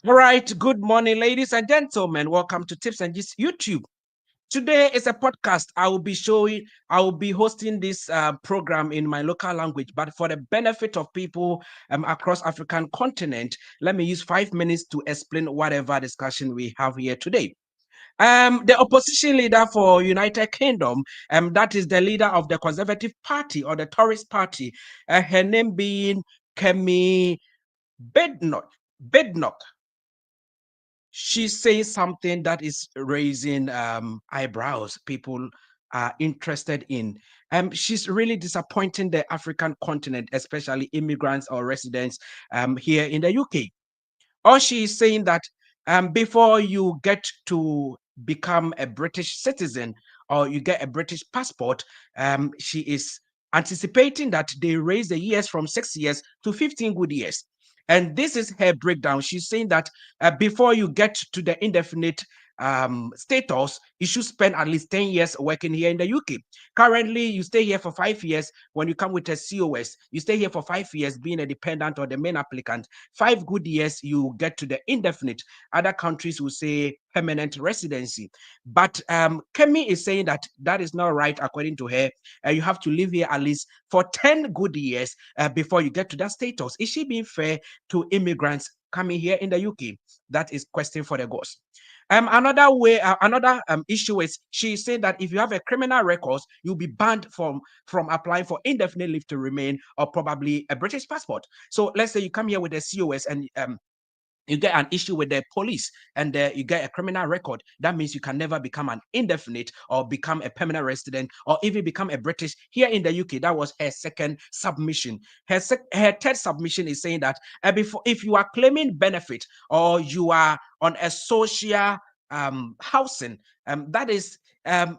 All right, good morning, ladies and gentlemen. Welcome to Tips and Gist YouTube. Today is a podcast. I will be hosting this program in my local language, but for the benefit of people across African continent, let me use 5 minutes to explain whatever discussion we have here today. The opposition leader for United Kingdom, that is the leader of the Conservative Party or the Tories Party, her name being Kemi Badenoch. Badenoch. She's saying something that is raising eyebrows. People are interested in. She's really disappointing the African continent, especially immigrants or residents here in the UK. Or she is saying that before you get to become a British citizen or you get a British passport, she is anticipating that they raise the years from 6 years to 15 good years. And this is her breakdown. She's saying that before you get to the indefinite status, you should spend at least 10 years working here in the UK. Currently, you stay here for 5 years. When you come with a COS, you stay here for 5 years being a dependent or the main applicant. 5 good years, you get to the indefinite. Other countries will say permanent residency. But Kemi is saying that that is not right according to her. You have to live here at least for 10 good years before you get to that status. Is she being fair to immigrants coming here in the UK? That is question for the gods. Another issue is she said that if you have a criminal record, you'll be banned from applying for indefinite leave to remain or probably a British passport. So let's say you come here with a COS and you get an issue with the police and you get a criminal record, that means you can never become an indefinite or become a permanent resident or even become a British here in the UK. That was her second submission. Her third submission is saying that before, if you are claiming benefit or you are on a social housing, that is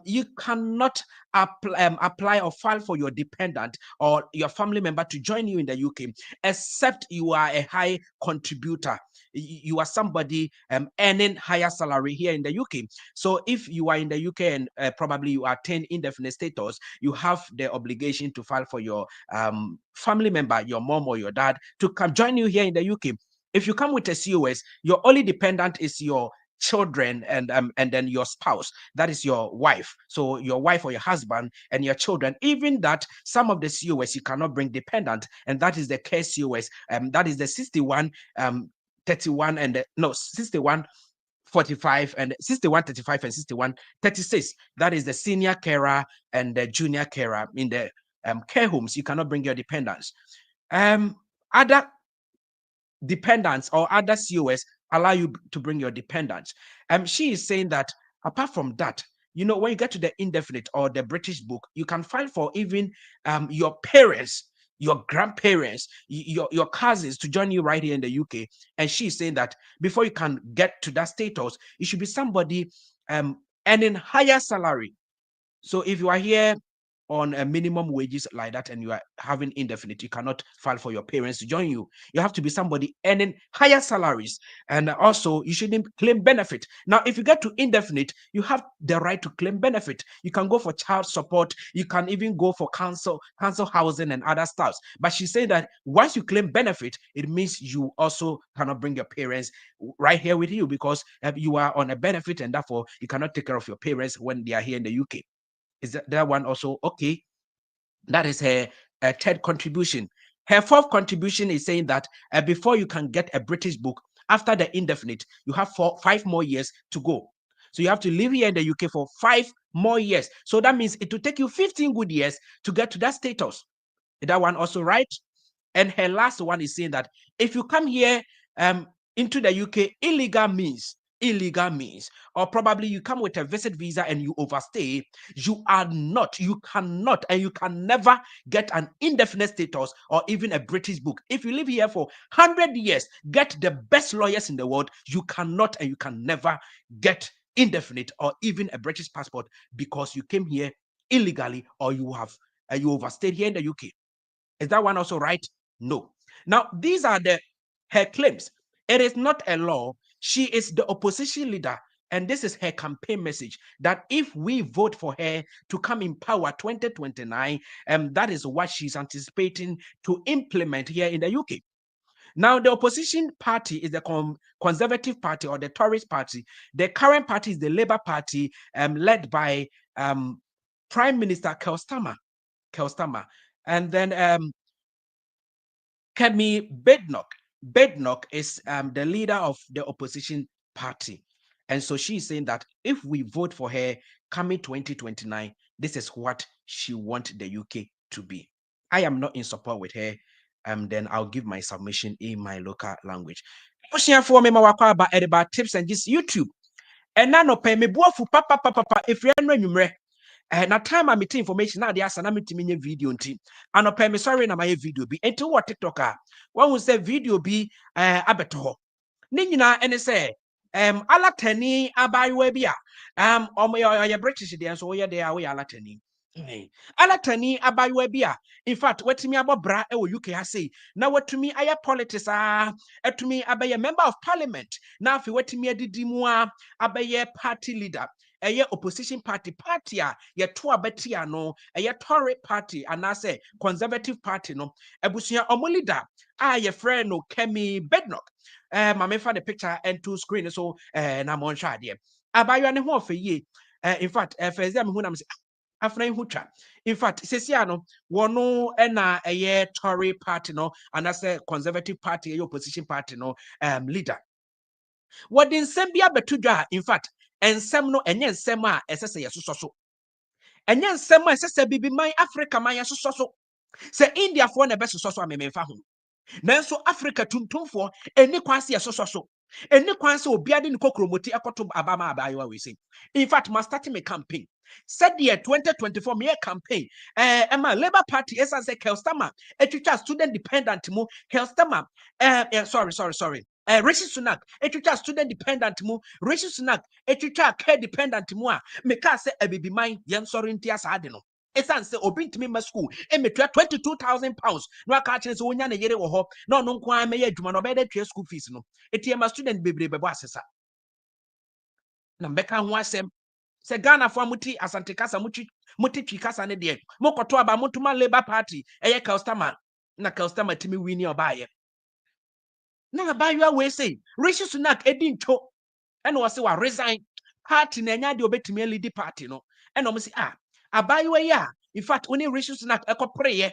you cannot apply or file for your dependent or your family member to join you in the UK, except you are a high contributor. You are somebody earning higher salary here in the UK. So if you are in the UK and probably you attain indefinite status, you have the obligation to file for your family member, your mom or your dad, to come join you here in the UK. If you come with a COS, your only dependent is your children and then your spouse, that is your wife. So your wife or your husband and your children. Even that, some of the COS you cannot bring dependent, and that is the care COS. That is the 61 31 and no 61 45 and 61 35 and 61 36. That is the senior carer and the junior carer in the care homes. You cannot bring your dependents. Other dependents or other COS allow you to bring your dependents. She is saying that apart from that, when you get to the indefinite or the British book, you can file for even your parents, your grandparents, your cousins to join you right here in the UK. And she's saying that before you can get to that status, you should be somebody earning higher salary. So if you are here on a minimum wages like that and you are having indefinite, you cannot file for your parents to join you. You have to be somebody earning higher salaries, and also you shouldn't claim benefit. Now if you get to indefinite, you have the right to claim benefit. You can go for child support, you can even go for council housing and other stuff. But she said that once you claim benefit, it means you also cannot bring your parents right here with you, because you are on a benefit and therefore you cannot take care of your parents when they are here in the UK. Is that one also okay? That is her third contribution. Her fourth contribution is saying that before you can get a British book, after the indefinite, you have 5 more years to go. So you have to live here in the UK for 5 more years. So that means it will take you 15 good years to get to that status. Is that one also right? And her last one is saying that if you come here into the UK illegal means, or probably you come with a visit visa and you overstay, you cannot, and you can never get an indefinite status or even a British book. If you live here for 100 years, get the best lawyers in the world, you cannot and you can never get indefinite or even a British passport because you came here illegally or you overstayed here in the UK. Is that one also right? No. Now, these are her claims. It is not a law. She is the opposition leader. And this is her campaign message, that if we vote for her to come in power 2029, that is what she's anticipating to implement here in the UK. Now, the opposition party is the Conservative Party or the Tory party. The current party is the Labour Party, led by Prime Minister Keir Starmer. And then Kemi Badenoch. Badenoch is the leader of the opposition party. And so she's saying that if we vote for her coming 2029, this is what she wants the UK to be. I am not in support with her. Then I'll give my submission in my local language. For me, about tips and just YouTube. And now no pay me papa if you're no na time I meet information now they ask na meet me video nti anope me sorry na my video bi enti what TikTok a one will say video bi abeto ho ne nyina ene say alatani abayewa bi a omo British dey so we dey a we alatani alatani abayewa bi a in fact wetimi abobra e wo UK ha say na wetumi aye politics etumi abaye member of parliament na afi wetimi adidi mu abaye party leader opposition party a yeto abetia no Tory party and I say Conservative party no ebusia omo leader ye friend no Kemi Badenoch mama fa the picture and two screen so na mo nhwa ade abayo ne ho ofeye in fact first am hu na me say afran hu twa in fact sesia no wono na Tory party no and I say Conservative party opposition party no leader what in sembia betudwa in fact ensem no enye ensem a esese yesoso so enye ensem a esese bibi man Africa man yesoso so se India for na besoso so amemfa ho nanso Africa tuntumfo eni kwanse yesoso so eni kwanse obiade ni kokromoti ekoto abama abayo we say in fact must start me campaign said the 2024 me campaign ema Labour Party esa say Keir Starmer etwitwa student dependent mu Keir Starmer sorry Rishi Sunak etwitwa student dependent mu Rishi Sunak etwitwa care dependent mu a me ka say abibi man yen sorry ntia sa ade no esan say obi ntimi ma school emetua £22,000 no aka kire so onya na yere wo ho na ono nko an meye adwuma no be da twa school fees no etie ma student bebre bebo asesa na mbeka ho asem se Ghana fo amuti asante kasa muti twi kasa ne de mokoto aba mutuma Labour Party eye Keir Starmer na Keir Starmer timi wini obaye na abayo we say Rishi Sunak edi ntwo ene wo se wa resign party na nya de obetimi lead party no ene o se abayo ya in fact only Rishi Sunak ekopre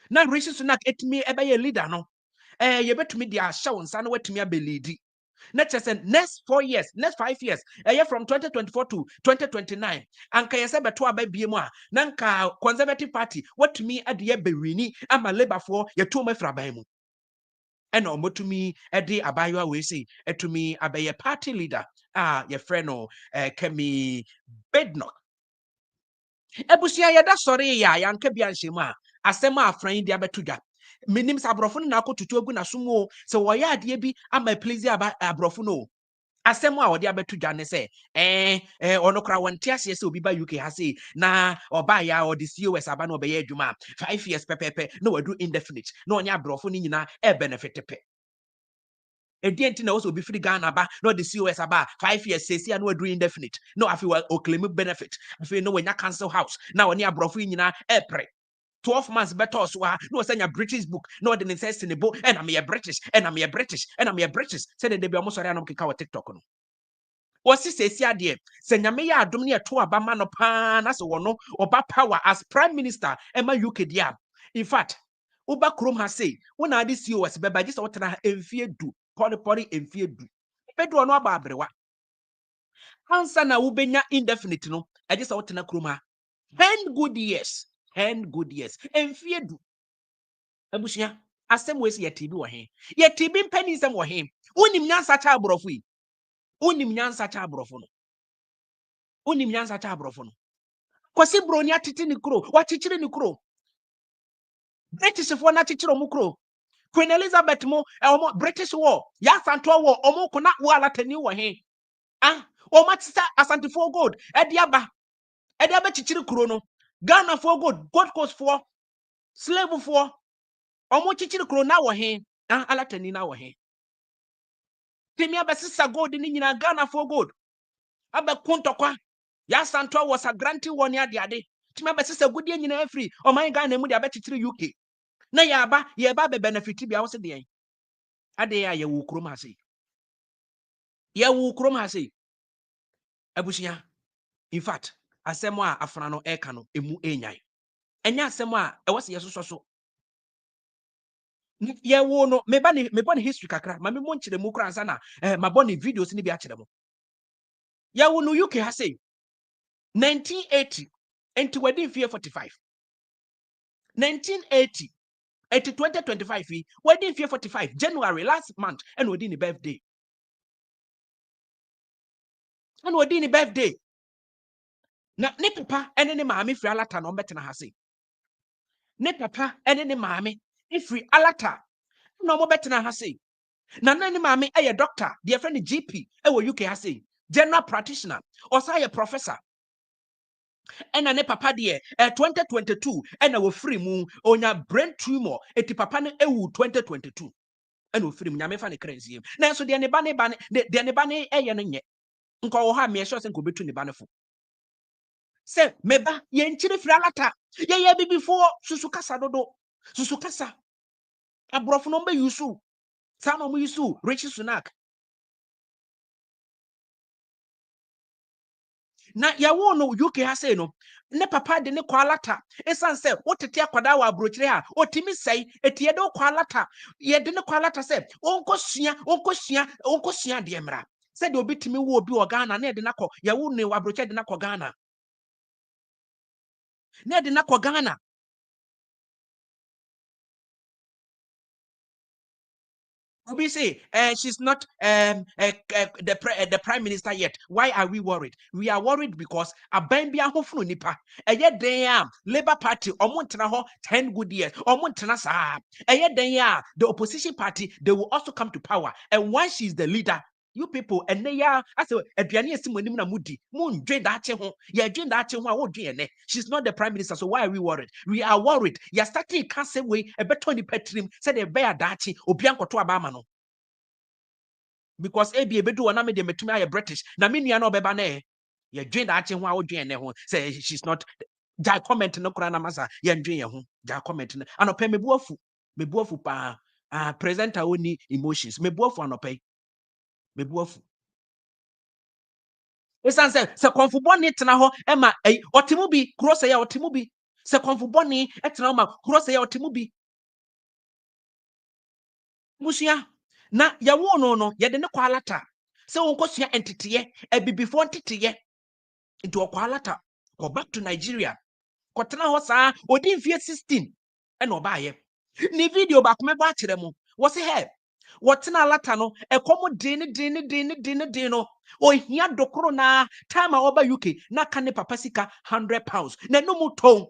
na Rishi Sunak etimi ebeye leader no ye betumi de ahya wonsa no watumi abelidi na chese next 4 years next 5 years from 2024 to 2029 anka yese beto ababie mu a na nka Conservative party watumi ade ye bewini ama Labour for ye to mafra ban mu ena omotumi ede abayo we say etumi abeye party leader ye friend no Kemi Badenoch ebusia ye da sori ya yanka bia nhemu a asema afran dia betudwa menim sa abrofo na akotutu agu na somo se wo ya ade bi ama please abrofo no asem a wode abetudwa ne se ono kra wonte ase se obi ba UK ha se na oba ya o the COS aba na obeye adwuma 5 years pepepe na wadu indefinite na onya abrofo ni nyina benefit pe edienti na oso obi free Ghana ba na the COS aba 5 years sesi na wadu indefinite no afi o claim benefit afi no wanya cancel house na oni abrofo nyina pre 12 months better so no send British book no the necessity ne bo and I'm a British said they be almost sorry anom keka wa TikTok no wasi sesi ade se nyame ya adom ne to aba ma no pa na se wono oba power as prime minister ema UK dia in fact uba krom ha say wona ade COS beba gisa wotena emfie du pori emfie du bedu ono aba abrewa ansa na wubenya indefinite no agisa wotena krom ha 10 good years emfie du abusia asem we se yetibi wo he yetibi mpani nsem wo he unim nyansa cha abrofo yi unim nyansa cha abrofo no kwasi broni atete ni kuro wachichire ni kuro British fo na chichire mu kuro Queen Elizabeth mo British war ya santo war omo ko na wo alatani wo he o matisa asante for gold edi aba chichire kuro no Ghana for gold Coast for slave for omo chichiri kro na wo he alatani na wo he temi abesisa gold ni nyina Ghana for gold abe kontokwa ya santo was a granting one ya ade temi abesisa gudie nyina free o man Ghana mu de abe chichiri UK na ya ba be benefit bia wo se de ade ya ye wu krom ha sei ye wu krom ha sei abusia. In fact, asɛm a afra no ɛka no emu enyai ɛnya asɛm a ɛwɔ se yeso so ye wo no me ba ne history kakra ma me mo nkyere mu kra ansa na ma bɔ ne videos ni bi akyere mo ye wo no UK ha sei 1980 enti wadi mfie 45 1980 enti 2025 yi wadi mfie 45 January last month and wadi ni birthday and wadi ni birthday na ne papa ene ne maame firi alata na ombetena ha sei ne papa ene ne maame ifiri alata na ombetena ha sei na ne maame eye doctor their friend GP ewo UK ha sei general practitioner osa ye professor ena ne papa de 2022 ena wo free mu onya brain tumor eti papa ne ewu 2022 ena wo free mu nyame fa ne kranzie na so de ne ba ne eye no nye nko wo ha me sure se nko betu ne ba ne fo se meba ye nchiri firi alata ye bibifo susu kasa dodo susu kasa abrofo no mba yusu sa no mu yusu Rishi Sunak na ya wo no UK ha sei no ne papa de ne kwalata esan se wotete akwada wa abrochire ha otimi sei etie de kwalata ye de ne kwalata se onkosua de mra se de obitimi wo obi o Ghana na de nakọ ya wo ne abrochire de nakọ Ghana na de nakọ Ghana we say she's not the prime minister yet. Why are we worried? We are worried because abambia hofunu nipa. Eye den Labour Party omontena ho 10 good years. Omontena sa. Eye den the opposition party they will also come to power. And once she's the leader, you people and they are as aduane esimunim na mudi. Mun dwen da che ho. Ye dwen da che ho a wo dwen ne. She's not the prime minister, so why are we worried? We are worried. You starting can say way e beto ni petrim say the bear dachi obi ankoto abama no. Because ebi ebedu wana me de metumi aye British na me nua no beba na ye dwen da ache ho a wo dwen ne ho say she's not ja comment no kura na masa ye dwen ye ho ja comment no anope mebu afu pa presenter oni emotions mebu afu anope mebu afu esan se konfu boni tena ho e ma otemu bi cross ya otemu bi se konfu boni e tena ho ma cross ya otemu bi musia na ya wo no ye de ne kwalata se won kosua entiteye ebibifo entiteye into okwalata go back to Nigeria kotena ho saa odi mfie 16 e no baaye ni video ba kome ba kire mu wo se he wotena alata no ekomo din no ohia dokoro na time a oba UK na ka ne papa sika £100 na no mu ton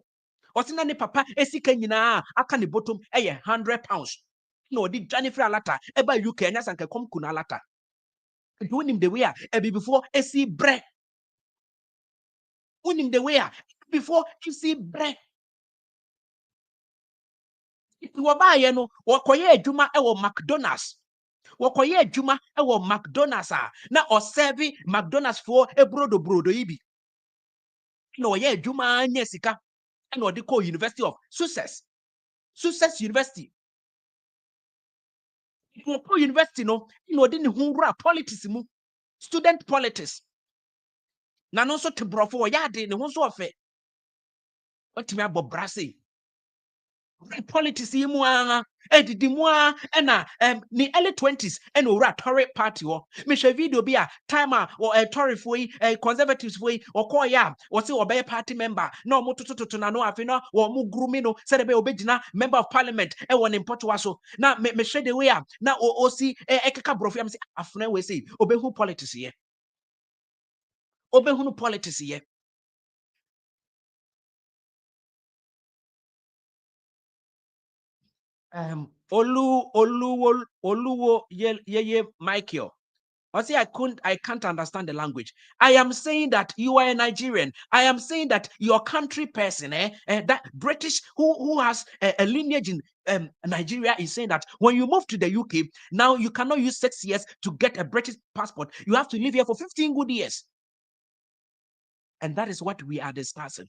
wotena ne papa esika nyina aka ne bottom eye £100 no odi dwane fra alata eba UK anya sanka kom kuna alata doing the way before esi bre winning the way before esi bre wobaye no wokoye adwuma e wo McDonald's wokoye adwuma e wo McDonald's na o serve McDonald's for brodo yibi na oye adwuma anya sika na odi call University of Success University ko university no na odi ne hunra politics mu student politics na no so tebrofo o yade ne ho so ofe otimi abobrase politics yi mu edidi mu na ni early 20s and ora Tory party wo me hwe video bi a time a Tory fo yi conservatives fo yi okoya ya wo se obey party member na omo tototo na no afi no wo mu grumi no se de be obegina member of parliament e wo ne mpotwa so na me hwe the way na o si ekeka brofo am se afuna we say obehu politics ye obehu politics ye Oluwo ye Michael. I say I can't understand the language. I am saying that you are a Nigerian. I am saying that your country person, that British who has a lineage in Nigeria is saying that when you move to the UK, now you cannot use 6 years to get a British passport. You have to live here for 15 good years. And that is what we are discussing.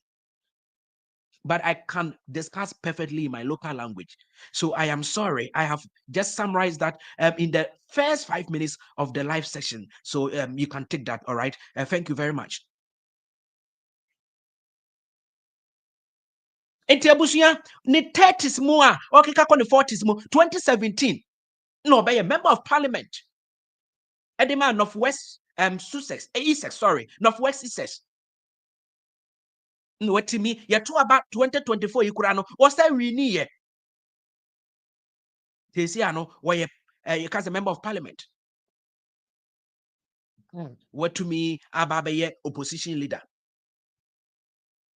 but I can discuss perfectly in my local language. So I am sorry. I have just summarized that in the first 5 minutes of the live session. So you can take that. All right. Thank you very much. Enti abusia ni 30s mu a okeka ko ni 40s mu 2017 no be a member of parliament. Edema Northwest Sussex, Essex, sorry, Northwest Essex. No, what to me, you talk about 2024 you could know what's that we need? They say I know where you can a member of parliament. What to me about opposition leader.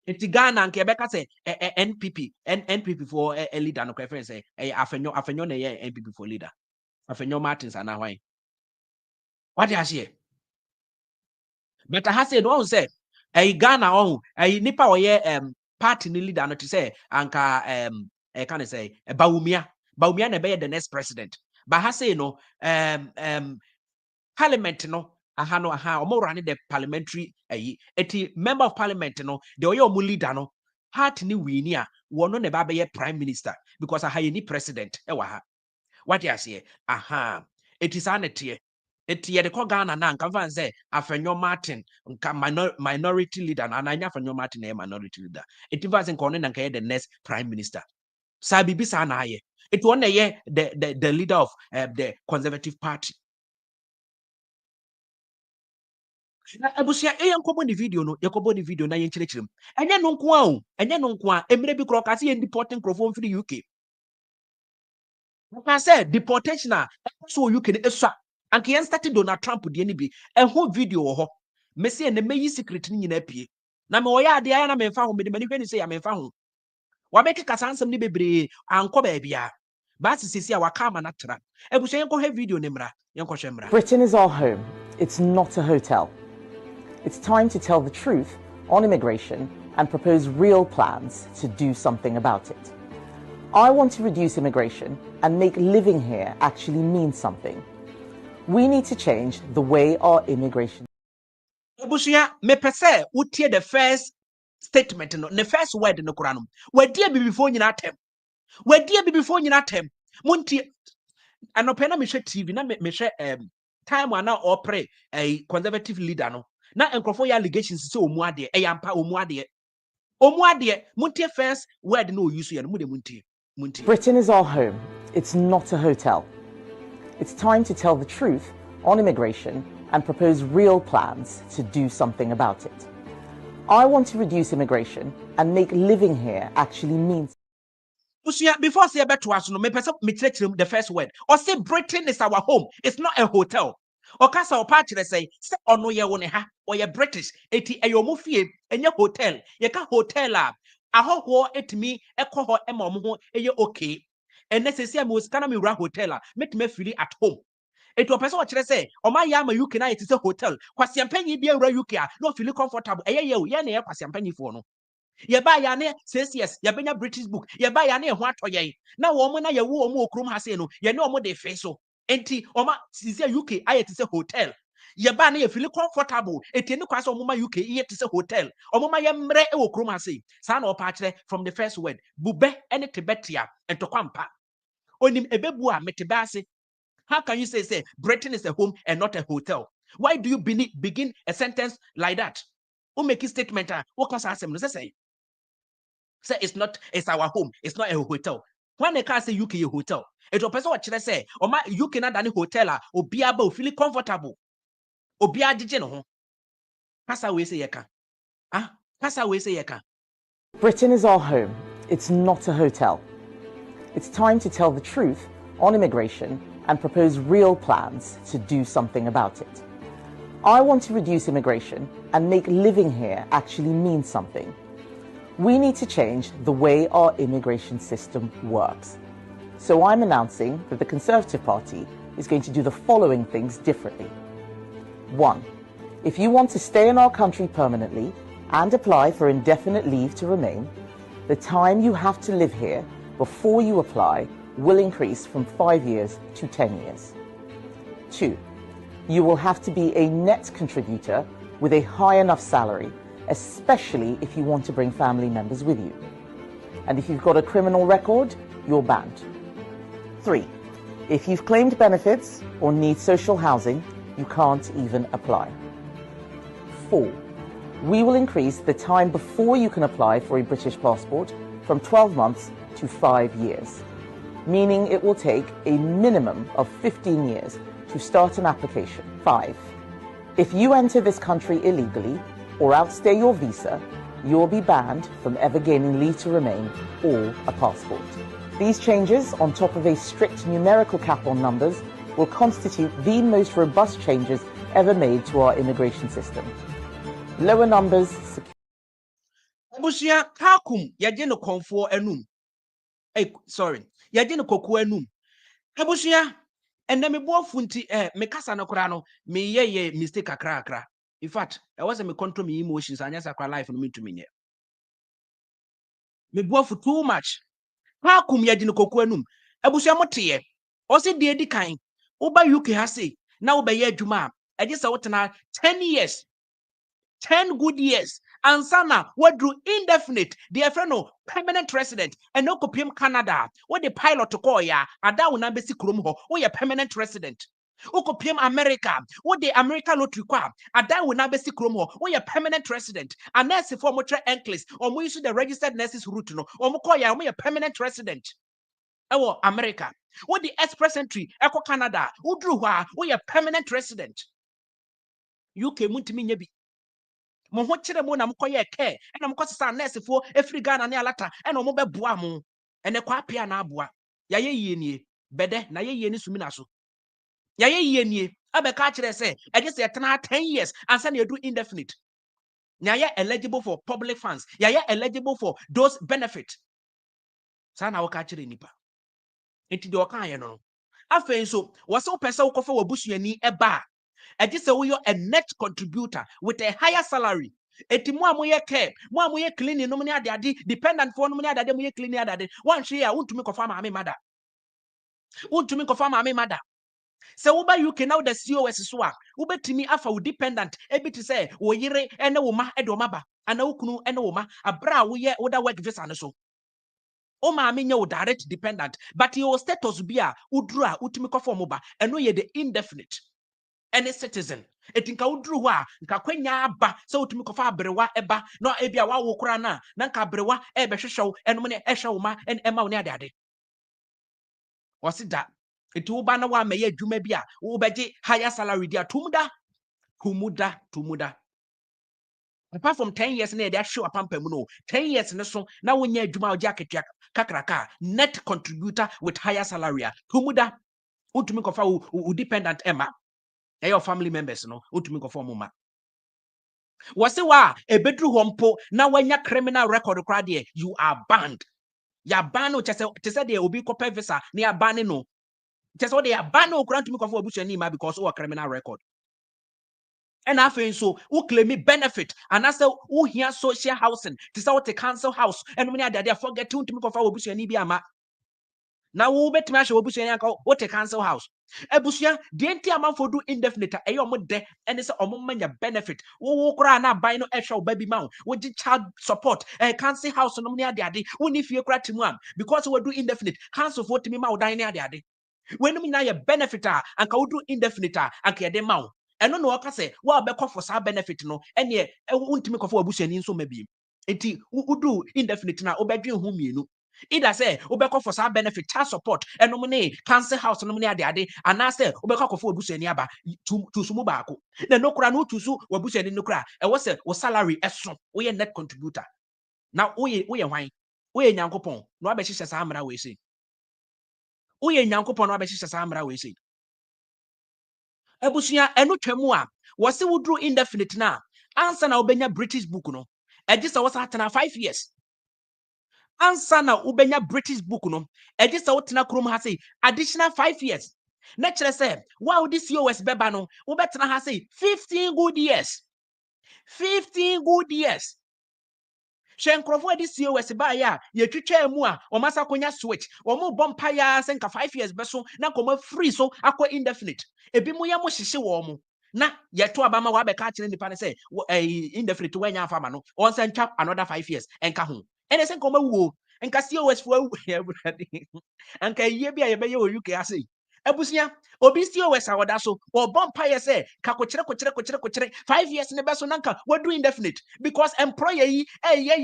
It's Ghana and Quebec say NPP for a leader no preference say afenyo na NPP for leader. Afenyo Martins and why. What do you say? But I said one say Ghana on nipa oye party ni leader no to say anka can say Baumia na be the next president. But I say no parliament no omo run the parliamentary eti member of parliament no the oye omo leader no party ni wini a wono ne ba be prime minister because aha ni president e wa ha. What you say? Aha. It is anete. Eti ye de ko Ghana na nka fan say Afenyo Martin nka minority leader na anya Afenyo Martin na minority leader. Eti fan say nka ono na nka the next prime minister. Sa bibi sa na aye. Eti one ye the leader of the Conservative Party. Abusia enkobo ni video no yakobo ni video na ye nkyerechirem. Enye no nko a o. Enye no nko a emre bi kro ka say deporting crofo from the UK. I said deportation so you can eswa and can start Donald Trump de ni bi a whole video ho me say na meyi secret ni nyina pie na me oya ade aya na me fa ho me de mani hwani say ya me fa ho wa be keka sansem ni bebre anko ba bia ba sisi a wa ka ma na tra ebuso yenko he video ni mra yenko hwe mra. Britain is our home. It's not a hotel. It's time to tell the truth on immigration and propose real plans to do something about it. I want to reduce immigration and make living here actually mean something. We need to change the way our immigration. Abusia me pese utie the first statement no the first word no kura no wadie bi before nyina atem wadie bi before nyina atem muntie anopena me hwe TV na me hwe time ana opre a conservative leader no na enkrofo ya allegations say omu ade e yampa omu ade muntie first word no use ya no mu de muntie. Britain is our home. It's not a hotel. It's time to tell the truth on immigration and propose real plans to do something about it. I want to reduce immigration and make living here actually mean. Before say beto aso no me pese me kyerɛkyerɛ the first word or say Britain is our home. It's not a hotel. Or kasa o pa kyerɛ say ono ye wo ne ha or ye British eti eyo mo fie enye hotel ye ka hotel a ahoho etimi ekɔ hɔ ema omo ho eye okay and necessary me osika na me wura hotel a metime feel at home. Etu opese o kyerɛ say o ma ya ma UK na it is a hotel kwasiampanyi bia wura UK a no feel comfortable eye ye o ye na ye kwasiampanyi fo no ye ba ya ne says yes ye benya British book ye ba ya ne ho atoye na wo mo na ye wo mo okrum ha se no ye ne o mo de fe so enti o ma sisi UK aye it is a hotel ye ba na ye feel comfortable enti ne kwase o mo ma UK ye it is a hotel o mo ma ye mre e okrum ha se sa na o pa kire from the first word bube ene tebetia entokwampa onim ebebu a metebe ase. How can you say Britain is a home and not a hotel? Why do you begin a sentence like that? Who make a statement? What can I say? Say it's our home, it's not a hotel. When they can't say UK a hotel, it will person what should I say? Or my UK not any hotel or be able feel comfortable. Or be a no. Pass away say yeka. Pass away say yeka. Britain is our home. It's not a hotel. It's time to tell the truth on immigration and propose real plans to do something about it. I want to reduce immigration and make living here actually mean something. We need to change the way our immigration system works. So I'm announcing that the Conservative Party is going to do the following things differently. 1. If you want to stay in our country permanently and apply for indefinite leave to remain, the time you have to live here before you apply will increase from 5 years to 10 years. 2. You will have to be a net contributor with a high enough salary, especially if you want to bring family members with you. And if you've got a criminal record, you're banned. 3. If you've claimed benefits or need social housing, you can't even apply. 4. We will increase the time before you can apply for a British passport from 12 months to 5 years, meaning it will take a minimum of 15 years to start an application. 5. If you enter this country illegally or outstay your visa, you will be banned from ever gaining leave to remain or a passport. These changes, on top of a strict numerical cap on numbers, will constitute the most robust changes ever made to our immigration system. Lower numbers. Abusia kakum yaje no konfo enum. Yaje no koku enum. Abusia enne me boafu nti me kasa no kora no me ye mistake akra. In fact, I was me control me emotions anya sakra life no me to me. Me boafu too much. Kakum yaje no koku enum. Abusia mote o se de edi kan. Uba UK ha say na uba ye adwuma a eje se wotena 10 years. 10 good years. And sana what drew indefinite, the friend permanent resident, and no copium Canada. What the pilot to call ya, ada una besi krumho, or your permanent resident. Okopium America, what the America lottery qua, ada una besi krumho, or your permanent resident. A nurse for motor enclaves, or we issue the registered nurses route, no, or mokoya, or your permanent resident. Oh, America. What the express entry, Echo Canada, who drew wa, or your permanent resident. UK muntimi nyebi. Mo ho kire mo na mo koye ke na mo kosesa nurse fo efri Ghana ne alata na mo beboa mo ene kwa apia na aboa ya ye yie nie bede na ye yie ni sumi na so ya ye yie nie abeka kire se eje se etena 10 years ansa na edu indefinite na ye eligible for public funds ya ye eligible for those benefit sa na wo ka kire nipa enti de oka ye no afen so wo se wo pese wo kofa wo busuani eba eje se wo yo a net contributor with a higher salary. Eti mo amoye care, mo amoye cleaning no mani ade dependent for no mani ade mo ye cleaning ade. Wan hwe ya untumi kofa ma me mother. Untumi kofa ma me mother. Se wo ba UK now the COS so a, wo betimi afa wo dependent ebi ti say wo yire ene wo ma e do maba. Ana wo kunu ene wo ma abra wo ye wo da work visa no so. O ma me nya wo direct dependent, but your status bi a udru a utumi kofa mo ba, eno ye the indefinite. Any citizen etinka wudru ho a nka kwanya aba se wotumi kofa abrewa eba no ebia wa wo kora na nka abrewa e be hwehwew enom ne ehwe wo ma en ema wo ne ade wasi da eti wo ba na wa meye adwuma bi a wo beje higher salary dia tumuda apart from 10 years na dey show apampam no 10 years ne so na wonya adwuma oje aketua kakraka net contributor with higher salary tumuda wotumi kofa wo dependent ema your family members no utumi ko form ma wase wa ebedru hompo na wanya criminal record kra de you are banned ya ban no chese de obi ko visa na ya ban no chese de ya ban no kra tumi ko for obusuani ma because o criminal record and afin so who claim benefit and as who here social housing to say what a council house and many other forget to me ko for obusuani bi ama na wo betimi ahwe obusuani anka what a council house ebusuan de enti amanfo do indefinite e yo mo de ene se omo manya benefit wo kura na ban no ehwe oba bi ma wo gi child support council house no ne ade wo ni fie kura timu am because we do indefinite council for timi ma wo dan ne ade when me na ye benefit anka wo do indefinite anka ye de ma wo eno no oka se wo obekọ for sa benefit no ene wontimi kọ for obusuani nso ma bi enti wo do indefinite na obedwen ho mienu either say obekọ for some benefit child support enom ne council house enom ne ade and say obekọ for obusuani aba to sumu baako na no kura no tusu obusuani no kura e wo say wo salary eso wo ye net contributor na wo ye hwan wo ye nyankopon na obehyehyɛ saa amra we say wo ye nyankopon na obehyehyɛ saa amra we say ebusuan eno twemu a wo se wo duru indefinite na ansa na obenya British book no egisa wo sa atena 5 years ansa na ubenya British book no eje se wotena krom ha say additional 5 years na kire say wow this COS beba no ubetena ha say 15 good years 15 good years Shenkrofo this COS ba ya ye twetwa mu a o masa konya switch o mo bompa ya se nka 5 years beso na koma free so akwa indefinite ebi mu ya mo hyehye wo mo na ye to abama wa be ka kire nipa ne say indefinite wanya afama no on se ntwa another 5 years enka ho ene se nkoma wuo and COS for everybody. And can ye be a bayo UK ase. Ebusia, obi COS awada so, or bumpire say, kakochire, 5 years in the beso nanka, we're doing indefinite because employer ye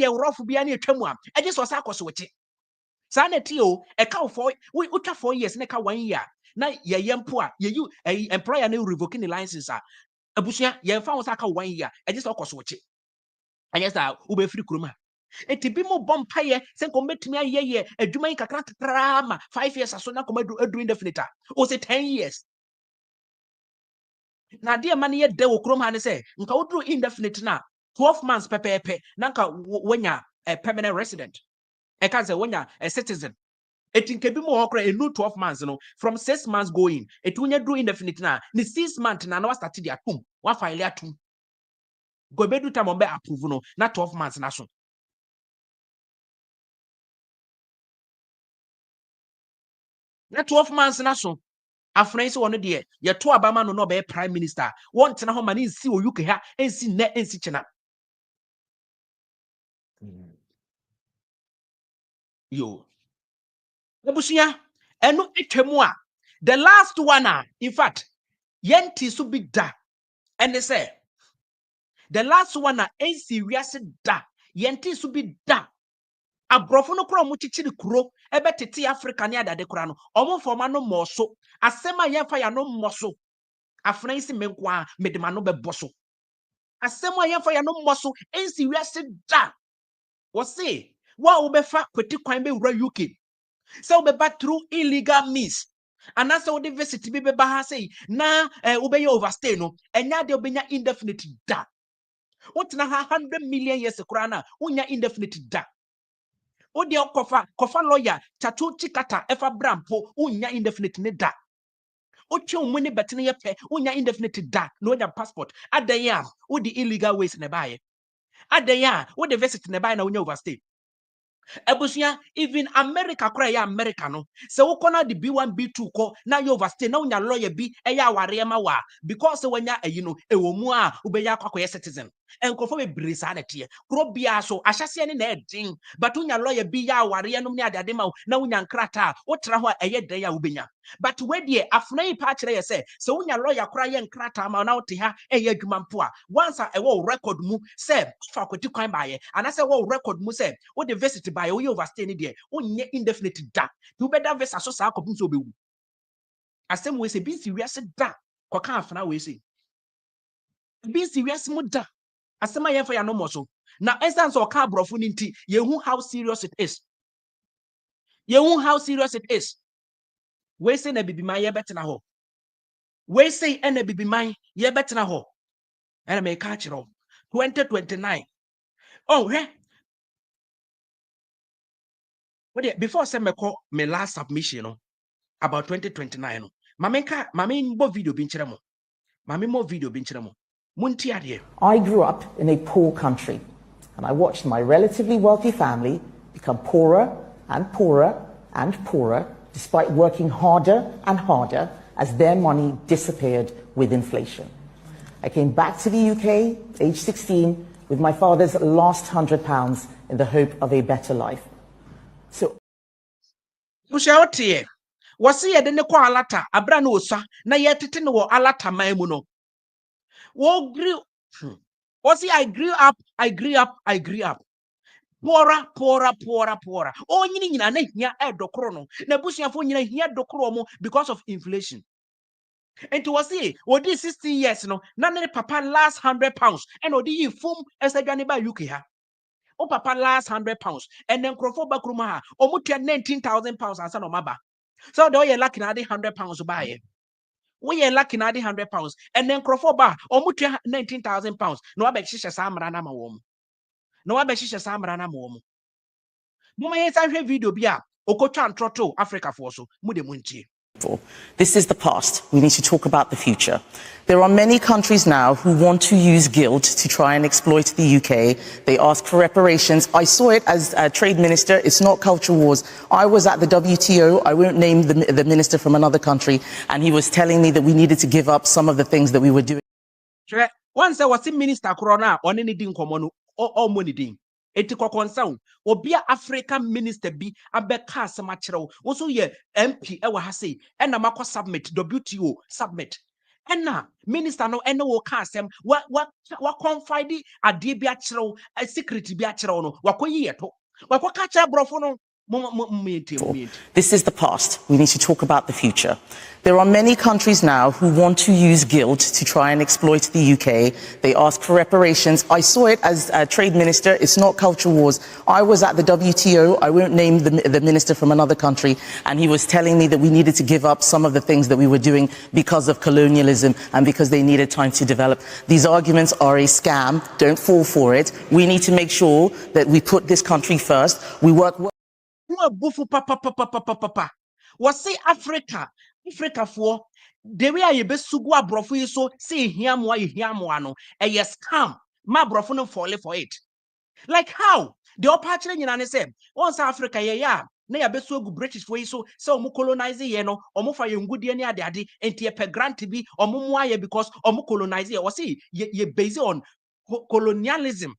rough be any tremwa. I just was a switch. Sanetio, a cow for we uta 4 years, neka 1 year. Na ye yempoa, ye you a employer no revoking the license. Abusia, ye found saka 1 year. I just switch. And yes, ube free kuruma. Eti bi mo bompaye sen ko metumi ayeye adwuma yi kakra kakra 5 years aso na ko do indefinite o say 10 years na de ma ne ye de wo krom ha ne say nka wo do indefinite na 12 months pepepe na nka wonya a permanent resident e kan say wonya a citizen eti nke bi mo hokra enu 12 months no from 6 months going eti wonya do indefinite na ni 6 months na wa start the atum wa file atum go be do time on be approve no na 12 months na so. Na 12 months na so afran se wono de ye to abama no be prime minister won tena ho mane nsi o UK ha ensi ne ensi chena yo ebusuya eno etwemu a the last one in fact yenti so big da and they say the last one ensi wiase da yenti so big da abrofo no kro mo chichiri kuro ebe tete Africa ne adade kura no omo forma no moso asema yemfa ya no moso afran se menko a medema no bebo so asema yemfa ya no moso ensi wiase da wo say wa wo befa kweti kwan be wura UK so be back through illegal means and that's how the visit be ha say na obey overstay no enya de obenya indefinite da what na 100 million years kura na unya indefinite da odi kofa lawyer chatu chikata efa brampo unya indefinite ne da oche omuni betene ye pe unya indefinite da no nya passport adaya odi illegal ways ne baye adaya odi visit ne baye na unya overstay. Ebusia even America cry ya America no se wokona the B1 B2 ko na you overstay na unya lawyer bi eya aware ma wa because wanya no ewo mu a ubeya kwakoye citizen enkofo be brisa na tie kro bia so ahyase ne na edin but unya lawyer bi ya aware no ne adade ma na unya nkrata wotra ho eye dan ya ubenya but we die afnai pa kire ye se unya lawyer kra ye nkrata ma na wote ha eye adwuma mpo a once a ewo record mu se fa kwati kwan baye anase wo record mu se wo the visit by we overstay ni de onye indefinite da you better visa so sa akopum so bewu asem we se bi si wiase da koka afna we se bi si wiase mu da asem ayefa ya no mo na essence o ka brofo ni nti yehu how serious it is we say na bibiman ye betena ho we say na bibiman ye betena ho and me ka kiro 2029 oh he before say me call me last submission no about 2029 no mame mo video bi nkyere mo munti ade. I grew up in a poor country and I watched my relatively wealthy family become poorer and poorer and poorer despite working harder and harder as their money disappeared with inflation. I came back to the UK, age 16, with my father's last £100 in the hope of a better life. So, Mushaotie, was ye de ne kwa alata, abra no sa, na ye tete no alata maimu no. Wo grew, was I grew up. Poorer. Oh, nyini na hia edokro no. Na busuafo nyina hia dokro mo because of inflation. And to was say, what this 60 years no, na ne papa last £100 and odi fum esadwane ba UK ha. O papa last £100 and then crofo bakruma ha omutia £19,000 ansa no maba. So do you lucky na de £100 buy. We are lucky na de £100 and then crofo ba omutia £19,000 no abekhisha samra na ma wom. No abekhisha samra na ma wom. Muma yesa hwe video bia okotwa ntroto Africa for so mude muntie. This is the past. We need to talk about the future. There are many countries now who want to use guilt to try and exploit the UK. They ask for reparations. I saw it as a trade minister. It's not culture wars. I was at the WTO. I won't name the minister from another country. And he was telling me that we needed to give up some of the things that we were doing. Once I was in minister corona on any ding komono or money ding. eti concern obia African minister bi abeka asem akyerɛw wo ye MP ewa ha sei ena makɔ submit WTO submit ena minister no ene wo ka asem wa confide ade bi akyerɛw secret bi akyerɛw no wakoyi yeto wakoka kyerɛ brofo no. This is the past. We need to talk about the future. There are many countries now who want to use guilt to try and exploit the UK. They ask for reparations. I saw it as a trade minister. It's not culture wars. I was at the WTO. I won't name the minister from another country. And he was telling me that we needed to give up some of the things that we were doing because of colonialism and because they needed time to develop. These arguments are a scam. Don't fall for it. We need to make sure that we put this country first. We work well. Bufu papa. Was say Africa for the way I be sugu abrofo yi so say hiamwa no a scam ma abrofo no fall for it. Like how the opachire nyina ne say once Africa ya na ya be so gu British for yi so omo colonize ye no omo fa ye ngudie ne ade enti ye pe grant bi omo mu aye because omo colonize ye. Was say ye based on colonialism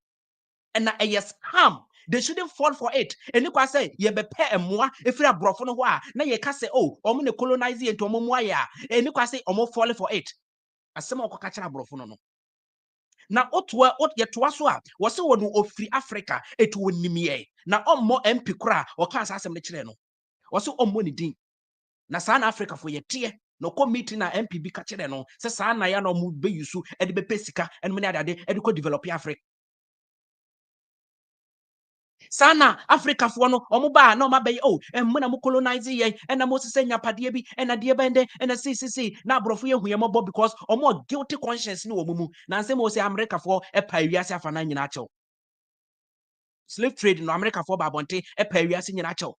and a scam. They shouldn't fall for it. And you can say, ye be pay emwa if you are brofo no wa. Na ye can say, oh, omo ne colonize into omo mwa ya. And you can say, omo fall for it. Asema oko kachara brofo no. Na otwa ye toaso a wo se wonu ofri Africa etu wonimie. Na ommo MP kra o ka asem ne kire no. Wo se ommo ne din. Na sa na Africa for ye tie. No committee na MP bi ka kire no. Se sa na ya no mu be yusu e de be pesika en me ne ade e de ko develop Africa. Sana Africa for no omuba no mabe oh muna mu colonize ye and mo se nyapade bi and ade bende and see na brofo ye huye mobo because omo guilty conscience ni omumu na nse mo se America for e pa wiase afa na nyina achew slave trade no America for babonte e pa wiase nyina achew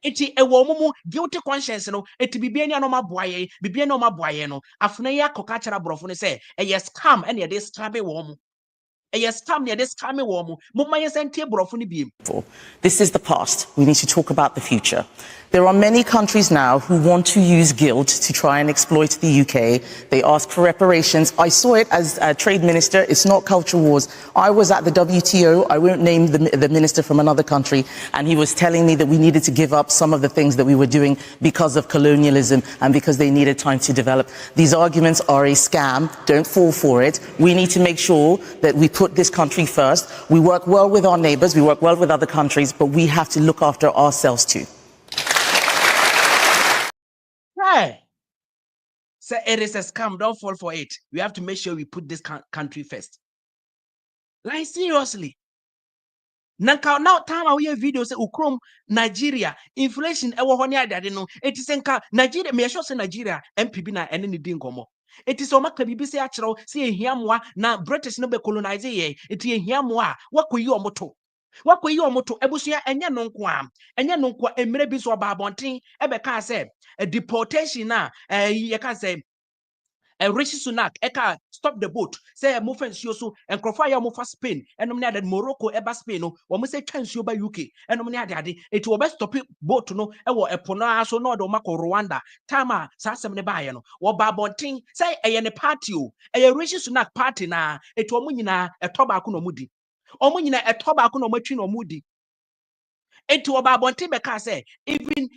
eti e wo omumu guilty conscience no eti bibia ni anoma boaye bibia no maboaye no afuna ye akoka kyera brofo ne se e yes scam and ye dey scam wo mu. This is the past. We need to talk about the future. There are many countries now who want to use guilt to try and exploit the UK. They ask for reparations. I saw it as a trade minister. It's not culture wars. I was at the WTO. I won't name the minister from another country. And he was telling me that we needed to give up some of the things that we were doing because of colonialism and because they needed time to develop. These arguments are a scam. Don't fall for it. We need to make sure that we put this country first. We work well with our neighbors. We work well with other countries, but we have to look after ourselves too. Hey, so it is a scam. Don't fall for it. We have to make sure we put this country first. Like seriously. Now time we video say Ukrom Nigeria inflation ewo ho ne adade no it is nka Nigeria me sure say Nigeria MPB na ene ne din komo it is o maka bibi say akyerew say ehiamoa na British no be colonize ye it ehiamoa wakoyi omoto ebusua enye no nko a emre bi so ba abonten ebe ka say deportation na ye ka say Rishi Sunak eka stop the boat say mo fa nsuo so enkrofo ya mo fa Spain enom ne ade Morocco eba Spain no wo mo say twa nsuo ba UK enom ne ade eti wo be stop boat no e wo epo no aso no do mako Rwanda tama sa asem ne ba ye no wo ba bonten say eye ne party o eye Rishi Sunak party na eti wo mo nyina etoba ko no mudi omo nyina etoba ko no matwi no mudi eti wo ba bonten be ka say even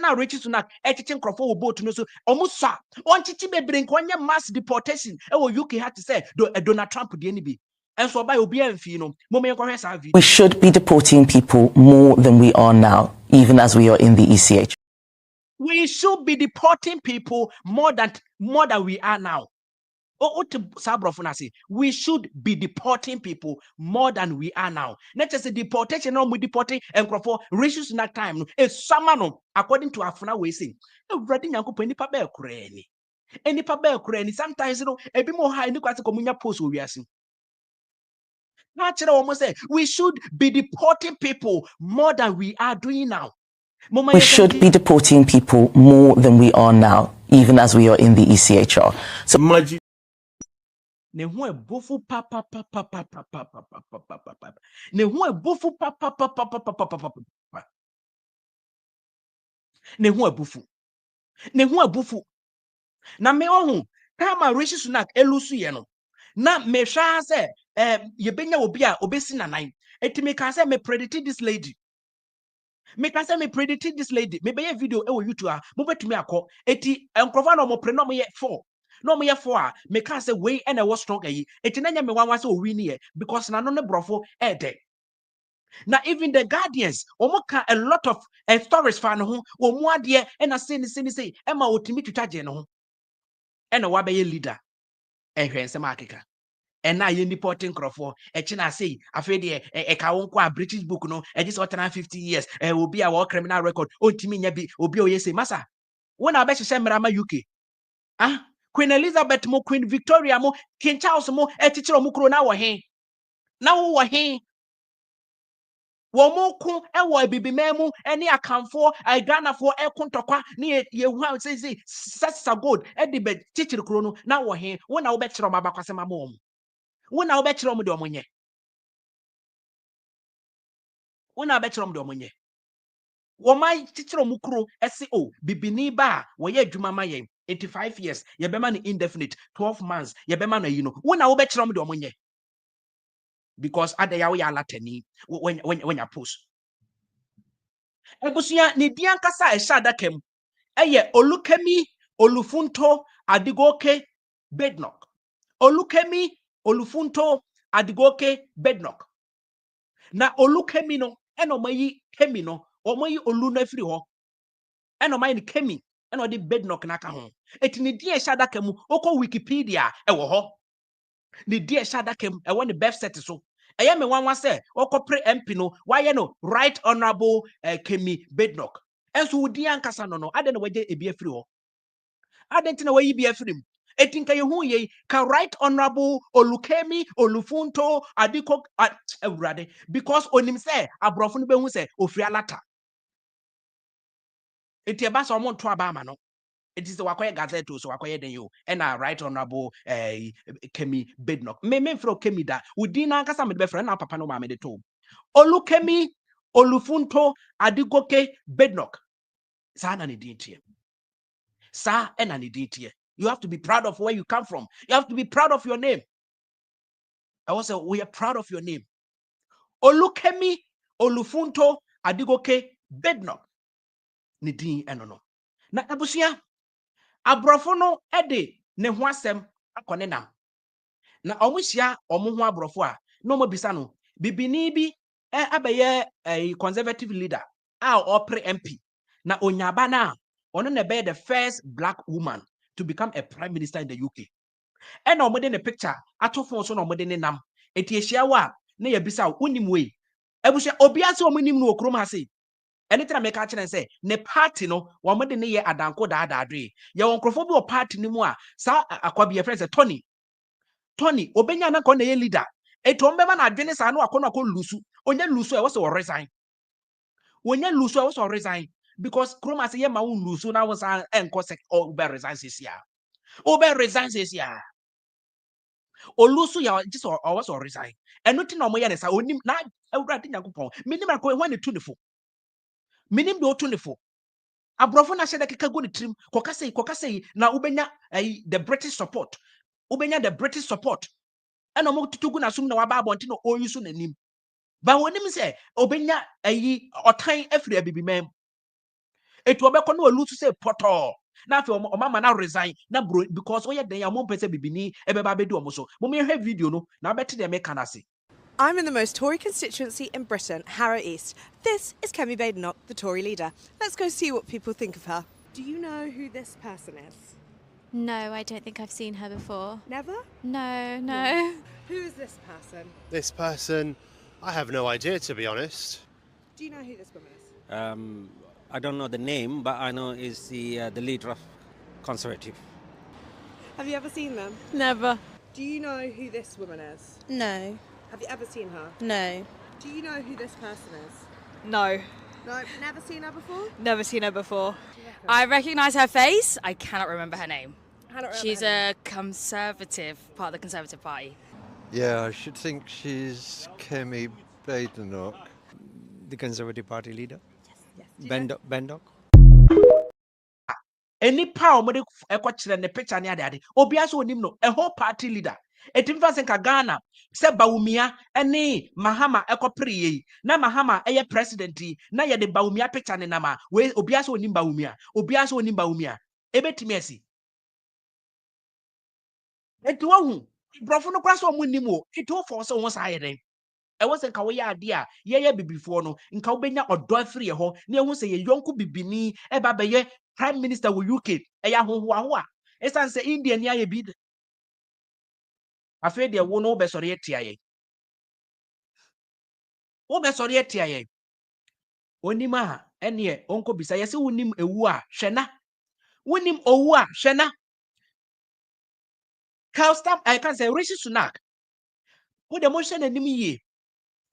na Rishi Sunak nkrofo wo boat no so omusa onchichi bebre nkonye mass deportation e wo UK had to say Donald Trump de ni bi enso ba obi amfi no mom enko hwesa video. We should be deporting people more than we are now, even as we are in the ECH. We should be deporting people more than we are now. We should be deporting people more than we are now. Not just a deportation, no, we deporting and for ratios in that time. It's someone according to Afuna we say. Sometimes you know a bit more high in the communia post we are seeing. We should be deporting people more than we are doing now. We should be deporting people more than we are now, even as we are in the ECHR. So ne ho ebofu papa ne ho ebofu papa ne ho ebofu na me ohun kama Rishi Sunak elusu ye no na me hwa se ye benya obi a obesi na nine. Eti me can say me predict this lady. Me can say me predict this lady. Me be video e wo YouTube a mo betumi akọ. Eti enkrofo na mo pre no mo ye 4. No mo ye 4 a me can say we and was strong ayi. Eti na nya me wanwa say o win here because na no ne brofo e de. Now even the guardians omoka a lot of stories fa no ho omo ade e na say e ma otimi twitwa je no ho. E na wa be ye leader. Ehwe nsem akeka. And now you deporting crofo. China say, I feel the a British book no, and this 50 years, will be our criminal record. Oh, Timmy Yabi, will be yes, massa. When I bet you send Rama UK. Ah, Queen Elizabeth mo, Queen Victoria mo, King Charles mo, a teacher of Mukro now, he. Now, he. Womoku, and bibi memu, any account for a Ghana for a contaqua near ye wow say, such a good, Eddie bed, teacher chrono, now he, when I'll bet you on my backasama mom. When I'll bet you on the money. When I bet you on the money. Womai teacher mukuru SEO bibini ba woye adwuma ma yen 85 years ye bema no indefinite 12 months ye bema no yi no wona wo be kire mo de omonye because ada ya wo ya latani when ya post ebusuya ne dian kasa e sha dakam eye Olukemi Olufunto Adigoke Badenoch. Olukemi Olufunto Adigoke Badenoch. Na Olukemi no eno mayi Kemi no omayi Olu na firi ho eno mayi Kemi eno de Badenoch na ka ho eti ne die sha daka mu okọ Wikipedia e wo ho ne die sha daka mu e wo ne birth set so eye me wanwa se okọ pre MP no why no right honorable Kemi Badenoch enso wodi ankasa no no ade na waje ebi afiri ho ade ntina wayi bi afiri mu eti nka ye hu ye ka right honorable Olukemi Olufunto Adiko awurade because onim se abrofo no be hu se ofri alata eti eba so mo nto aba ama no it is the wakoye gazette so wakoye den yo and right honorable Kemi Badenoch me fro Kemi da udi na nkasa me be friend na papa no ma me de to Olukemi Olufunto Adigoke Badenoch sa na ne din tie sa na ne din tie. You have to be proud of where you come from. You have to be proud of your name. I was say we are proud of your name. Olukemi Olufunto Adigoke Badenoch ne din eno no na abusia abrofo no ede ne ho asem akone nam na omuhia omo ho abrofo a no mo bisa no bibini bi abaye conservative leader a opre MP na onyaba na ono na be the first black woman to become a prime minister in the UK and omode ne picture atofo so na omode ne nam eti ehia wa na ya bisa onim we abuhia obi ase omunim no okrom ha sei anytime make a chance say ne party no wo de ne ye adanko daadadwe ye won krofo bi o party ni mu a sa akwabi ye friend say Tony obenya na ko na ye leader eto mbema na adwene sa no akọ lusu onye lusu e wo so resign onye lusu e wo so resign because kroma say ye ma won lusu na wo sa enko sek o be resign sia olusu ya just o wo so resign eno ti na omo ye ne sa onim na awurade nyakopon minim akọ ho ne tunifo minim do tunifo abrofo na shede keka go ne trim kokasei na ubenya the British support and omo tutugu na sum na waba abonti no oyusu nanim ba wonim se obenya otan afiri abibi mem etu obekọ na olusu se poto na afi omama na resign na bro because oye den ya mo pese bibini ebeba bedi omo so mo me hwe video no na beti de me kanase. I'm in the most Tory constituency in Britain, Harrow East. This is Kemi Badenoch, the Tory leader. Let's go see what people think of her. Do you know who this person is? No, I don't think I've seen her before. Never? No. Who is this person? This person, I have no idea, to be honest. Do you know who this woman is? I don't know the name, but I know is the leader of Conservative. Have you ever seen them? Never. Do you know who this woman is? No. Have you ever seen her? No. Do you know who this person is? No. No, never seen her before? Never seen her before. I recognise her face. I cannot remember her name. She's a Conservative, part of the Conservative Party. Yeah, I should think she's Kemi Badenoch. The Conservative Party leader. Yes. Badenoch. Any power omode ekọ kire ne picture ne ade obi aso onim no a whole party leader Etimfa senka Ghana se Baumia ene Mahama ekopri na Mahama eye president na ye de Baumia picture ne nama we obia so onim Baumia ebetimi asi enti wahu brofo no kwa so omunim o enti wo for so wo sa yeden e wo se nka wo ya ade a ye bibifo no nka wo benya odo afiri ho na ehu se ye yonko bibini e ba be ye prime minister wo UK e ya hoho a esan se India ni aye bi afei de wo no be sori etia ye wo be sori etia ye onima ene onko bisa ye se wonim ewu a hwena wonim owu a hwena Kalstam I can say Rishi Sunak wo de mo hwe nanim yie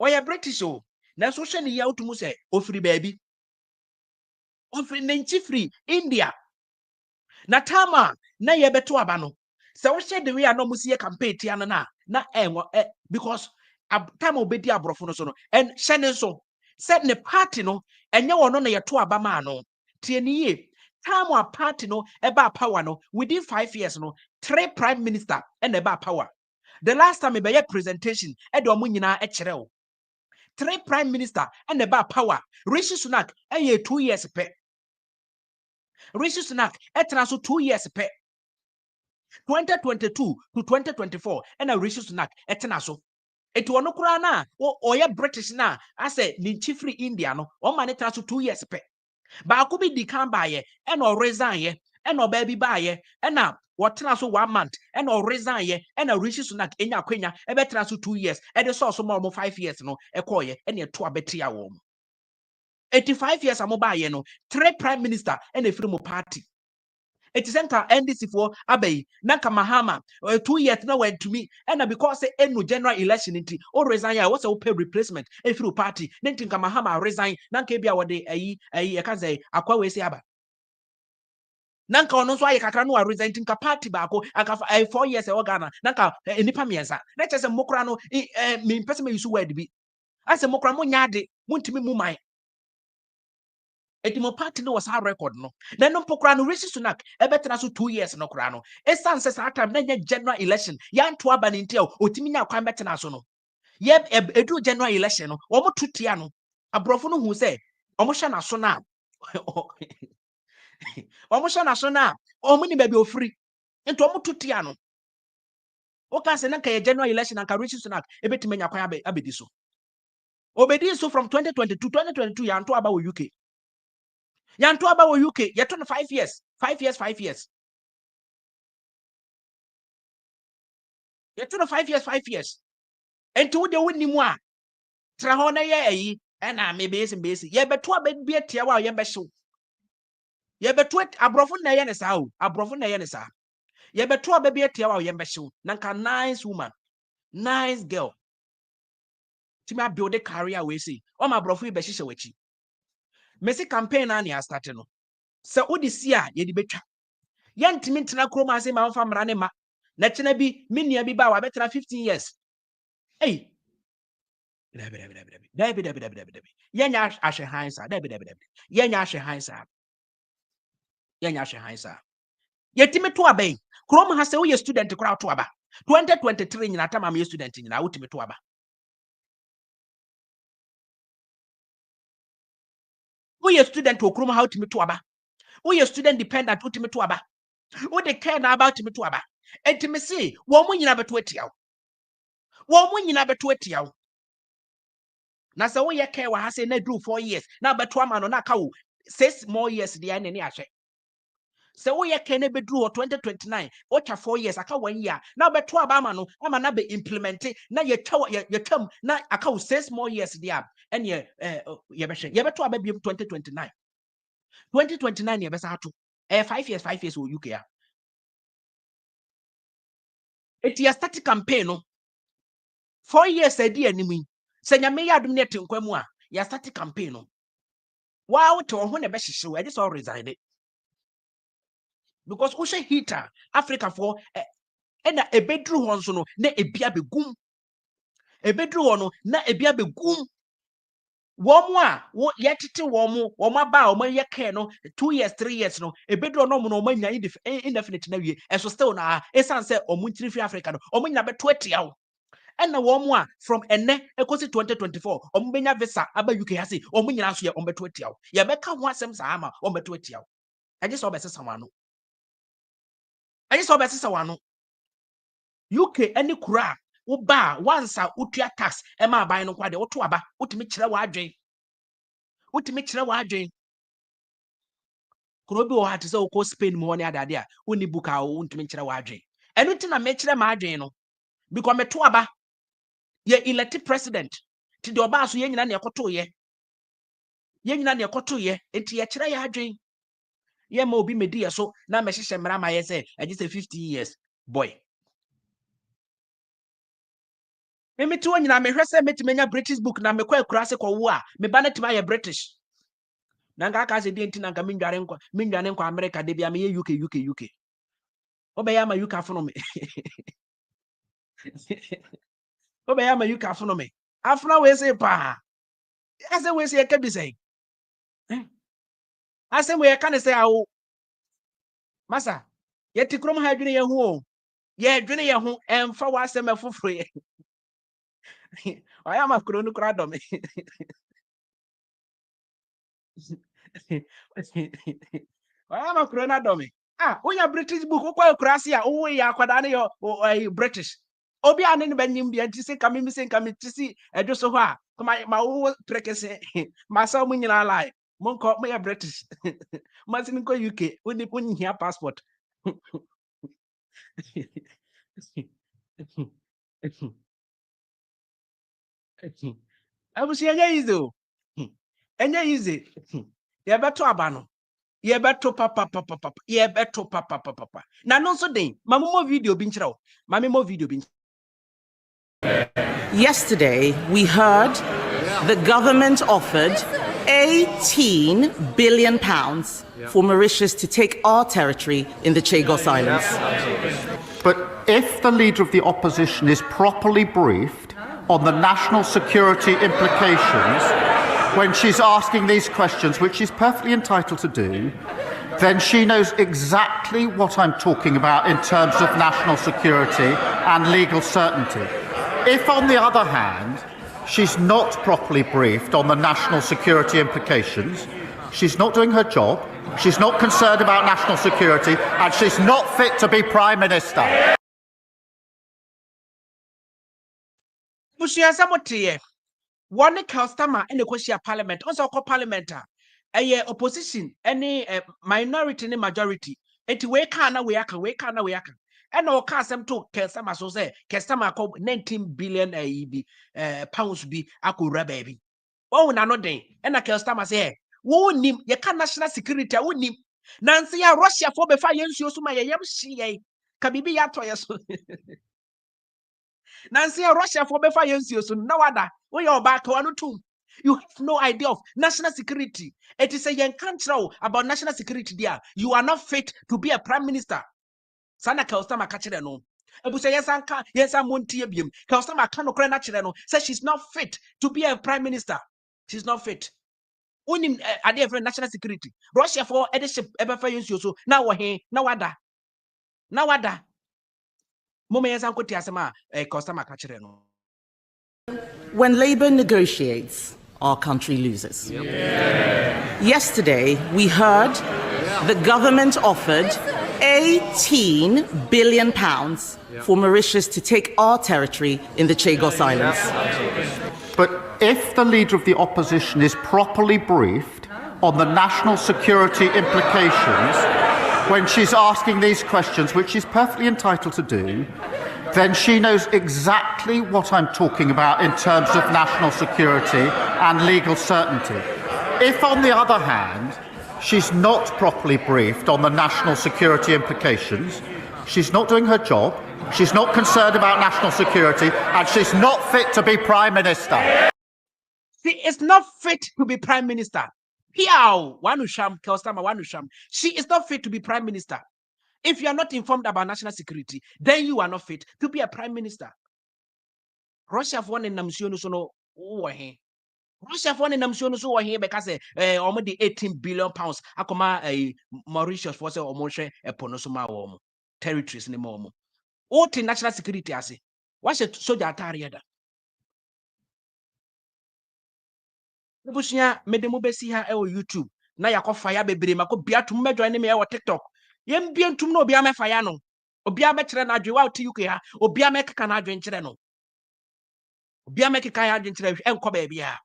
oya British o na so hwe ne ya otumu se ofiri baabi ofiri nenchi free India na tama na ye beto aba no se wo hwe de we no musie campaign tia no na because time obedi abrofo no so no en hwe ne so said ne party no enye wono na ye to aba ma no tie ne ye time a party no eba power no within 5 years no 3 prime minister and eba power. The last time be presentation e de omo nyina e kire o 3 prime minister and eba power. Rishi Sunak e 2 years pe. Rishi Sunak e tena so 2 years pe. 2022 to 2024 and a Rishi Sunak e tena so eti ono kura na oye British na ase ni chifri India no o man tena so 2 years pe. Ba ko bi di kan ba ye e no resign ye e no ba bi ba ye e na wotena so 1 month e no resign ye e na Rishi Sunak enya kwenya e betena so 2 years e de so mo 5 years no e koye e na to abetia wo 85 years amoba ye no 3 prime minister e na free mo party. It is enter NDC for Abbey, Nanka Mahama, 2 years now went to me, and because no general election into or resign, I was a pay replacement, a through party, then think Mahama resign, Nankabia what they a can say, Aqua say Abba. Nanka on so I can resign think a party bako, I 4 years organa, Nanka nipa miensa. Let us a mokrano mean person you so word be. As a mokramo yadi, muntimi mumai. Etimo party no was her record no. Then no pokra no Rishi Sunak e betena so 2 years no kra no. E san se sa time na general election. Ya nto aba ne ntia otimi nya kwan betena so no. Ye edu general election no. Omo tutia no. Abrofo no hu se omo hwe na so na. Omo hwe na so na. Omo ni ba bi ofri. Ento omo tutia no. O kan se na ka general election na ka Rishi Sunak e betimi nya kwan abedi so. Obedi so from 2022 ya nto aba wo UK. Yanto aba wo UK, you turn 5 years. 5 years, 5 years. You turn 5 years, 5 years. And to the winning one. Trahona ye, and I may be some basic. Ye beto a bed be a tia while ye besho. Ye beto it a brofun nayanes how, a brofun nayanesa. Ye beto a baby a tia while ye besho. Nanka nice woman, nice girl. Tima build a career we see. Oh my brofu beshisha wechi. Messi campaign ani a started no. So Odisia ye di betcha. Yantimi ntena kroma ase ma mfa mra ne ma na kyena bi minia bi ba wa betena 15 years hey dabi yenya ahwe hansa dabi yenya ahwe hansa yetimi to abai kroma ha se wo ye student kra to aba 2023 nyina tama me student nyina wotimi to aba wo ye student o kroma ha wotimi to aba wo ye student dependent wotimi to aba wo de care na about me to aba entimi se wo mo nyina beto atiawo na se wo ye care wa ha se na do 4 years na beto ama no na ka wo 6 more years de ya ne ahwe se wo ye care na be do 2029 o cha 4 years aka 1 year na beto aba ama no ama na be implement na ye twam na aka wo 6 more years de ya ene ye beto aba bi 2029 ye be sa ato 5 years wo UK ya it ya start campaign no 4 years edi animi se nyame ya adum ne tenkwa mu a ya start campaign no wow to ho ne be hyehyew e just all resign it because wo she heater Africa for na ebedru ho nso no na ebia begum ebedru ho no na ebia begum Womwa, what yet to womu, woma ba, woma yakeno, 2 years, 3 years, no, a bedroom no mania indefinite no ye, and so still na, esan say, or muntri free African, or munya be 20 hour. And the one from ene ekosi 2024 ombenya visa aba UK hasi omunyina so ye ombeto atiaw ye beka ho asem saama ombeto atiaw aje so obese sawano aje so obese sawano UK any kura wo ba once a utua tax e ma aban no kwade wo to aba utimi kire wa adwen kuro bi wo hat se wo ko Spain mo ne adade a woni buka wo utimi kire wa adwen eno ntina me kire ma adwen no because me to aba ye elected president ti de oba so ye nyina ne ekoto ye enti ye kire ya adwen ye ma obi medi ye so na me hyehyɛ mra ma ye say agi say 50 years boy me ti wonyina me hwese metimenya British book na me kwa akura se kwa wo a me ba na tima ye British na nga aka se di enti na nga mindwane nkwa America de bia me ye UK obeya ma UK afono me obeya ma UK afono me afuna we say pa ase we say ka bi say ase we ka ne say awo masa ye ti krom ha dwene ye ho o ye dwene ye ho emfa wa asem afoforo ye oya ma kro no kra do me oya ma kro na do me onya British book ko kwa kra se a wo ya akwada ne yo British obi ane ne banyim bia nti se kame mi se kame ti si edwo so ho a ma wo prekese ma sa mu nyina lai monko mo ya British ma sin ko UK woni hia passport abusi enya easy ye beto aba no ye beto papa na no so den mamomo video bi nkyerɛ wo mamemo video bi. Yesterday, we heard the government offered £18 billion for Mauritius to take our territory in the Chagos Islands. But if the leader of the opposition is properly briefed on the national security implications when she's asking these questions, which she's perfectly entitled to do, then she knows exactly what I'm talking about in terms of national security and legal certainty. If, on the other hand, she's not properly briefed on the national security implications, she's not doing her job, she's not concerned about national security, and she's not fit to be Prime Minister. One customer in the question parliament, also called parliament, a opposition, any minority, any majority. Eti we kana we aka. And no custom to customer so say customer called 19 billion pounds be akura baby. Oh, na no day. And a customer say, wo nim ye can national security, wo nim. Nancy ya Russia for be fire you so my yam she kabibi ya to yeso. Nancy Russia for be fire you so no other. When you're back one two. You have no idea of national security. It is a young country about national security there. You are not fit to be a prime minister. Sana customer catch no. Ebu say yes anka yes amontie biem. Customer can no kra na kire no. Say she's not fit to be a prime minister. She's not fit. Unim ade for national security. Russia for ediship ebe fa yensu so. Na wo he na wada. Na wada. Moma yes anko ti asema customer catch no. When Labour negotiates, our country loses. Yesterday, we heard the government offered £18 billion for Mauritius to take our territory in the Chagos Islands. But if the leader of the opposition is properly briefed on the national security implications when she's asking these questions, which she's perfectly entitled to do, then she knows exactly what I'm talking about in terms of national security and legal certainty. If, on the other hand, she's not properly briefed on the national security implications, she's not doing her job, she's not concerned about national security, and she's not fit to be Prime Minister. She is not fit to be Prime Minister. She is not fit to be Prime Minister. If you are not informed about national security, then you are not fit to be a prime minister. Russia for one in Namsiono. Russia for nam so no so wo here because almost the 18 billion pounds akoma Mauritius for say almost e pono so ma wo territories ni mo what national security ase what's a soldier atare da bushia mede mo besi ha e YouTube na yakofa ya bebre mako bia tum me join me e TikTok yem bia tum na obia me fa ya no obia me kire na adwe wa to UK ha obia me keka na adwe nkire no obia me keka ya adwe nkire enko ba bia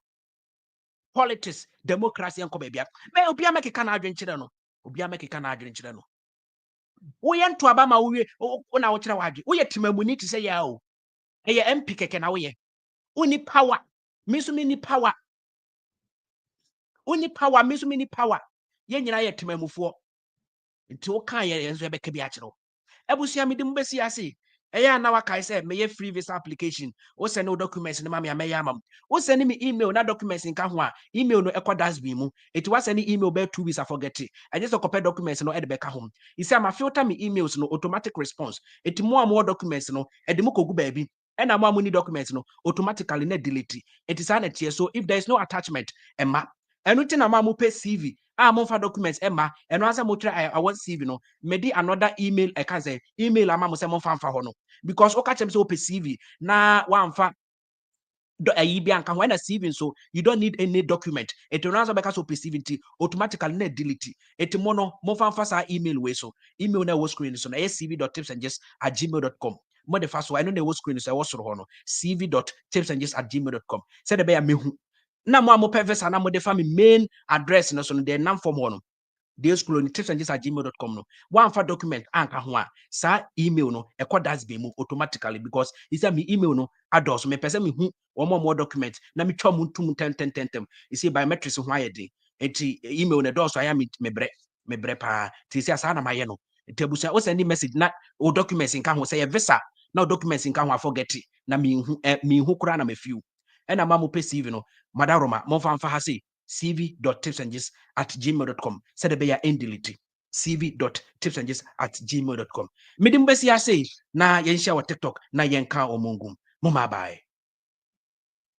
politics democracy enko ba bia me obia me keka na adwe nkire no obia me keka na adwe nkire no wo ye nto aba ma wo na wo kire wa adwe wo ye timamuni ti say ya o e ye MP keke na wo ye uni power me so me ni power uni power me so me ni power ye nyina ye temamufo nti wo kan ye enso ebeka bi akire ebusia me dim besi ase eya na waka say me ye free visa application wo send no documents ne ma me amam wo send me email na documents nka ho a email no ekọ dustbin mu eti wa send email be 2 weeks I forget it I just copy documents no e de beka ho you see am filter me emails no automatic response eti mo am documents no e de mo kogu ba bi and am am ni documents no automatically na delete it is an tie so if there is no attachment emma enuti na ma mo pe CV mo fa documents emma eno asa mo try I want CV no me di another email I can say email ama mo say mo fa ho no because o ka chem say o pe CV na wa mfa ayi bi anka when a CV so you don't need any document it will answer because o pe CV nti automatically na delete it mo no mo fa sa email we so email na wo screen so na cv.tipsandjust@gmail.com mo de fa so I know na wo screen so e wo soro ho no cv.tipsandjust@gmail.com say de be ya mehu na mo amopɛ visa na mo de fa me main address no so no de nam form no de school ni tipsandjust@gmail.com no one for document anka ho a sa email no e kɔ dustbin mu automatically because is me email no ados me pese me hu more document na me twa mu ntum tem you see biometrics ho ayede enti email no dos aya me bre pa ti see asa na maye no tebusa o send message na o documents nka ho say ye visa na o documents nka ho forget na me hu kura na me fiu ena ma mo pe CV no madaroma mo fa ha say cv.tipsandjust@gmail.com said the beya endility cv.tipsandjust@gmail.com midim besi ya say na yen share wa TikTok na yen ka omongum mo ma bye